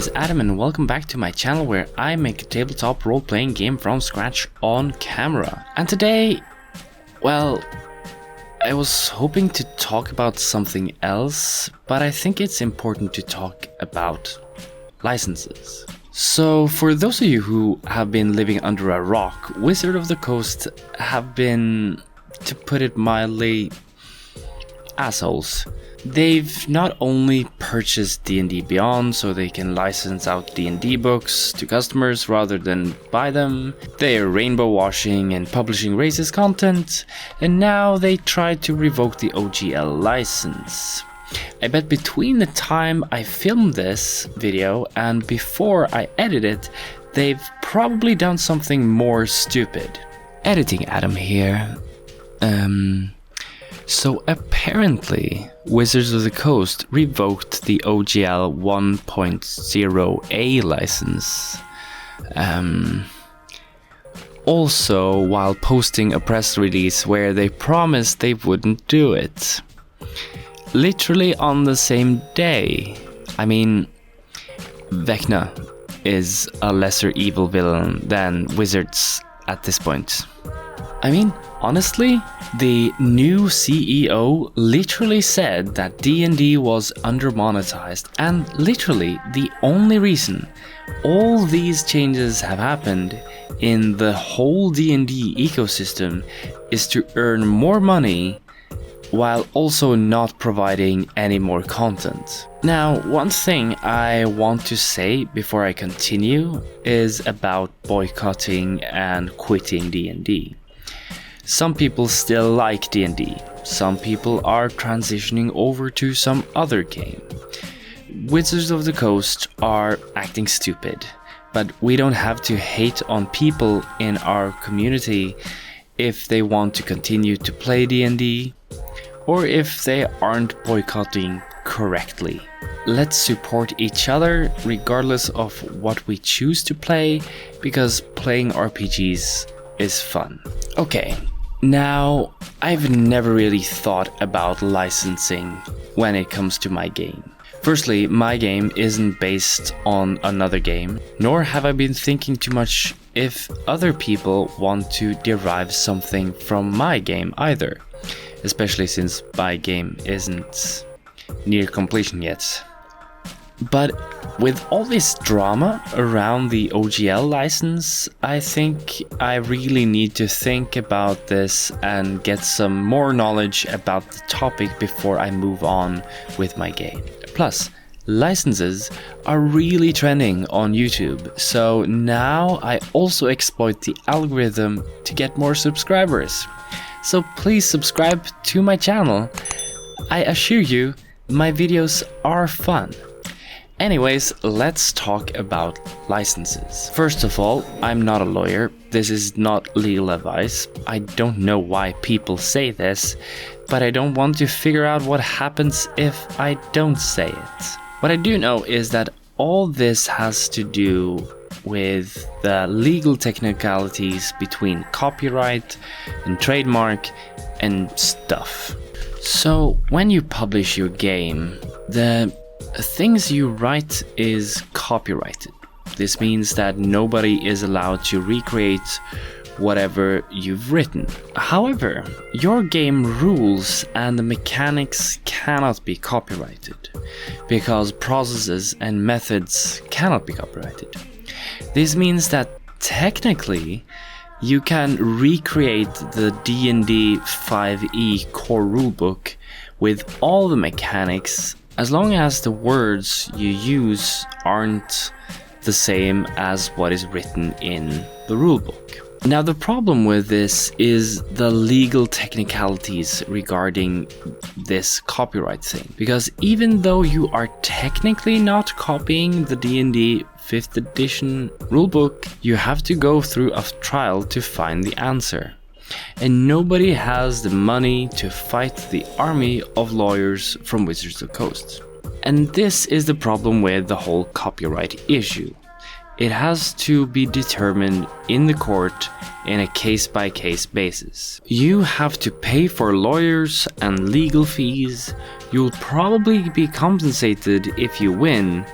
is Adam and welcome back to my channel where I make a tabletop role-playing game from scratch on camera. And today, well, I was hoping to talk about something else, but I think it's important to talk about licenses. So for those of you who have been living under a rock, Wizard of the Coast have been, to put it mildly, assholes. They've not only purchased D&D Beyond so they can license out D&D books to customers rather than buy them, they are rainbow washing and publishing racist content, and now they try to revoke the OGL license. I bet between the time I filmed this video and before I edit it, they've probably done something more stupid. Editing Adam here. So apparently, Wizards of the Coast revoked the OGL 1.0A license. Also, while posting a press release where they promised they wouldn't do it. Literally on the same day. I mean, Vecna is a lesser evil villain than Wizards at this point. I mean, honestly, the new CEO literally said that D&D was undermonetized, and literally the only reason all these changes have happened in the whole D&D ecosystem is to earn more money while also not providing any more content. Now, one thing I want to say before I continue is about boycotting and quitting D&D. Some people still like D&D, some people are transitioning over to some other game. Wizards of the Coast are acting stupid, but we don't have to hate on people in our community if they want to continue to play D&D, or if they aren't boycotting correctly. Let's support each other regardless of what we choose to play, because playing RPGs is fun. Okay. Now, I've never really thought about licensing when it comes to my game. Firstly, my game isn't based on another game, nor have I been thinking too much if other people want to derive something from my game either, especially since my game isn't near completion yet. But with all this drama around the OGL license, I think I really need to think about this and get some more knowledge about the topic before I move on with my game. Plus, licenses are really trending on YouTube, so now I also exploit the algorithm to get more subscribers. So please subscribe to my channel. I assure you, my videos are fun. Anyways, let's talk about licenses. First of all, I'm not a lawyer. This is not legal advice. I don't know why people say this, but I don't want to figure out what happens if I don't say it. What I do know is that all this has to do with the legal technicalities between copyright and trademark and stuff. So when you publish your game, the things you write is copyrighted. This means that nobody is allowed to recreate whatever you've written. However, your game rules and the mechanics cannot be copyrighted, because processes and methods cannot be copyrighted. This means that technically you can recreate the D&D 5e core rulebook with all the mechanics as long as the words you use aren't the same as what is written in the rulebook. Now, the problem with this is the legal technicalities regarding this copyright thing. Because even though you are technically not copying the D&D 5th edition rulebook, you have to go through a trial to find the answer. And nobody has the money to fight the army of lawyers from Wizards of the Coast. And this is the problem with the whole copyright issue. It has to be determined in the court in a case-by-case basis. You have to pay for lawyers and legal fees. You'll probably be compensated if you win,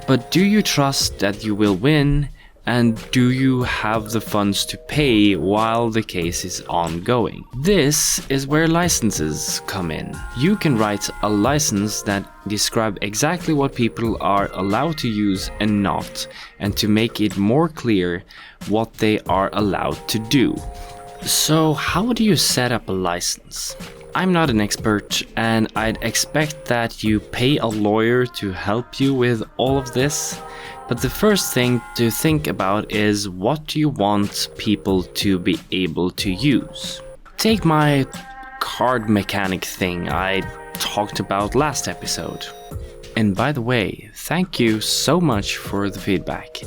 But do you trust that you will win? And do you have the funds to pay while the case is ongoing? This is where licenses come in. You can write a license that describes exactly what people are allowed to use and not, and to make it more clear what they are allowed to do. So how do you set up a license? I'm not an expert, and I'd expect that you pay a lawyer to help you with all of this. But the first thing to think about is, what do you want people to be able to use? Take my card mechanic thing I talked about last episode. And by the way, thank you so much for the feedback.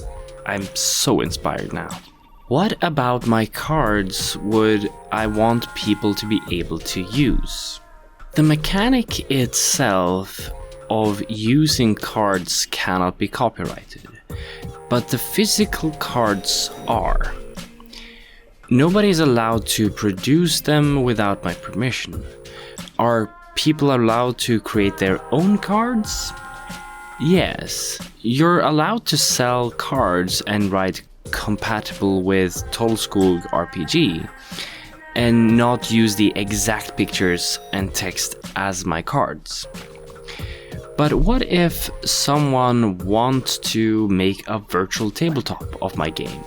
I'm so inspired now. What about my cards would I want people to be able to use? The mechanic itself of using cards cannot be copyrighted, but the physical cards are. Nobody is allowed to produce them without my permission. Are people allowed to create their own cards? Yes, you're allowed to sell cards and write compatible with TTRPG and not use the exact pictures and text as my cards. But what if someone wants to make a virtual tabletop of my game?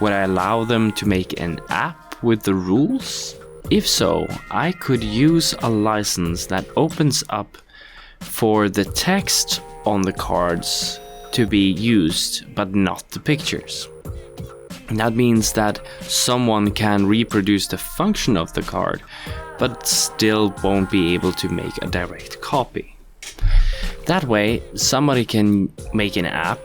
Would I allow them to make an app with the rules? If so, I could use a license that opens up for the text on the cards to be used, but not the pictures. That means that someone can reproduce the function of the card, but still won't be able to make a direct copy. That way, somebody can make an app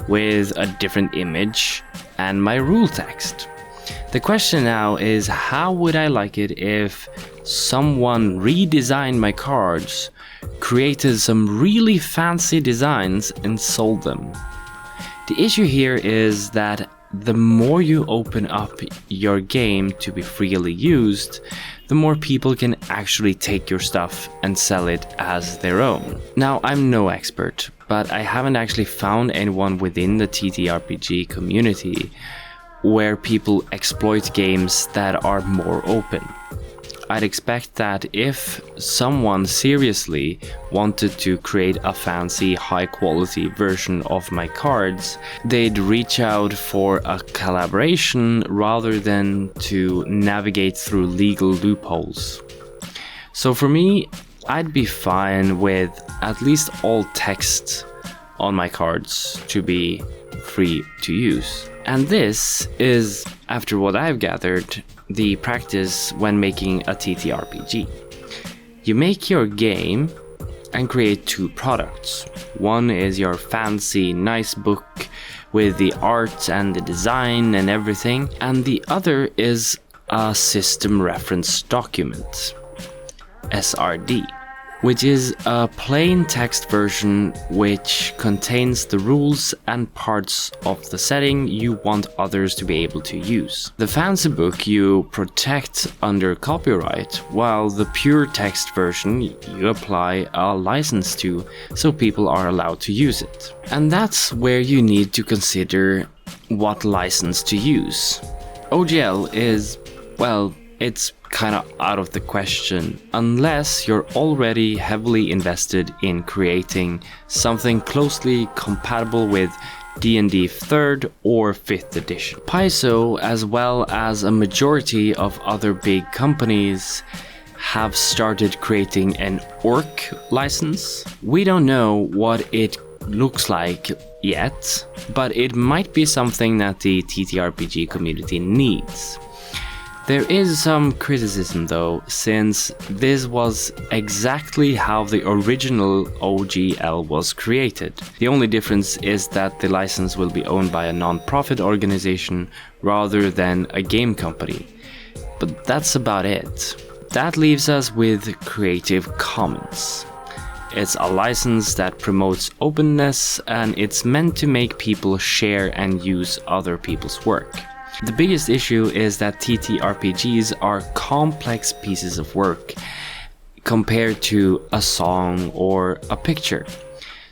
with a different image and my rule text. The question now is, how would I like it if someone redesigned my cards, created some really fancy designs and sold them? The issue here is that the more you open up your game to be freely used, the more people can actually take your stuff and sell it as their own. Now, I'm no expert, but I haven't actually found anyone within the TTRPG community where people exploit games that are more open. I'd expect that if someone seriously wanted to create a fancy, high-quality version of my cards, they'd reach out for a collaboration rather than to navigate through legal loopholes. So for me, I'd be fine with at least all text on my cards to be free to use. And this is, after what I've gathered, the practice when making a TTRPG. You make your game and create two products. One is your fancy, nice book with the art and the design and everything, and the other is a system reference document, SRD, which is a plain text version which contains the rules and parts of the setting you want others to be able to use. The fancy book you protect under copyright, while the pure text version you apply a license to so people are allowed to use it. And that's where you need to consider what license to use. OGL is, well, it's kind of out of the question unless you're already heavily invested in creating something closely compatible with D&D 3rd or 5th edition. Paizo, as well as a majority of other big companies, have started creating an orc license. We don't know what it looks like yet, but it might be something that the TTRPG community needs. There is some criticism though, since this was exactly how the original OGL was created. The only difference is that the license will be owned by a non-profit organization rather than a game company. But that's about it. That leaves us with Creative Commons. It's a license that promotes openness, and it's meant to make people share and use other people's work. The biggest issue is that TTRPGs are complex pieces of work compared to a song or a picture.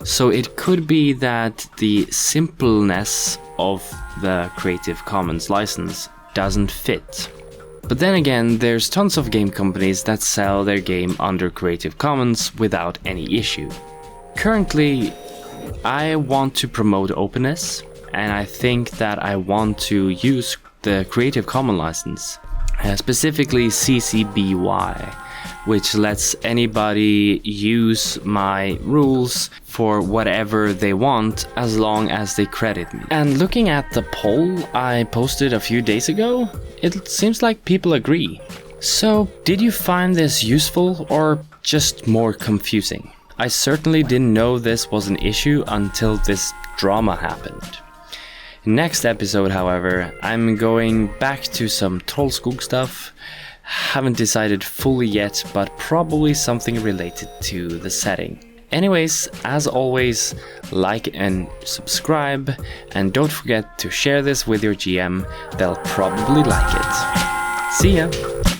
So it could be that the simpleness of the Creative Commons license doesn't fit. But then again, there's tons of game companies that sell their game under Creative Commons without any issue. Currently, I want to promote openness, and I think that I want to use the Creative Commons license, specifically CC BY, which lets anybody use my rules for whatever they want as long as they credit me. And looking at the poll I posted a few days ago, it seems like people agree. So, did you find this useful or just more confusing? I certainly didn't know this was an issue until this drama happened. Next episode, however, I'm going back to some Trollskog stuff. Haven't decided fully yet, but probably something related to the setting. Anyways, as always, like and subscribe, and don't forget to share this with your GM, they'll probably like it. See ya!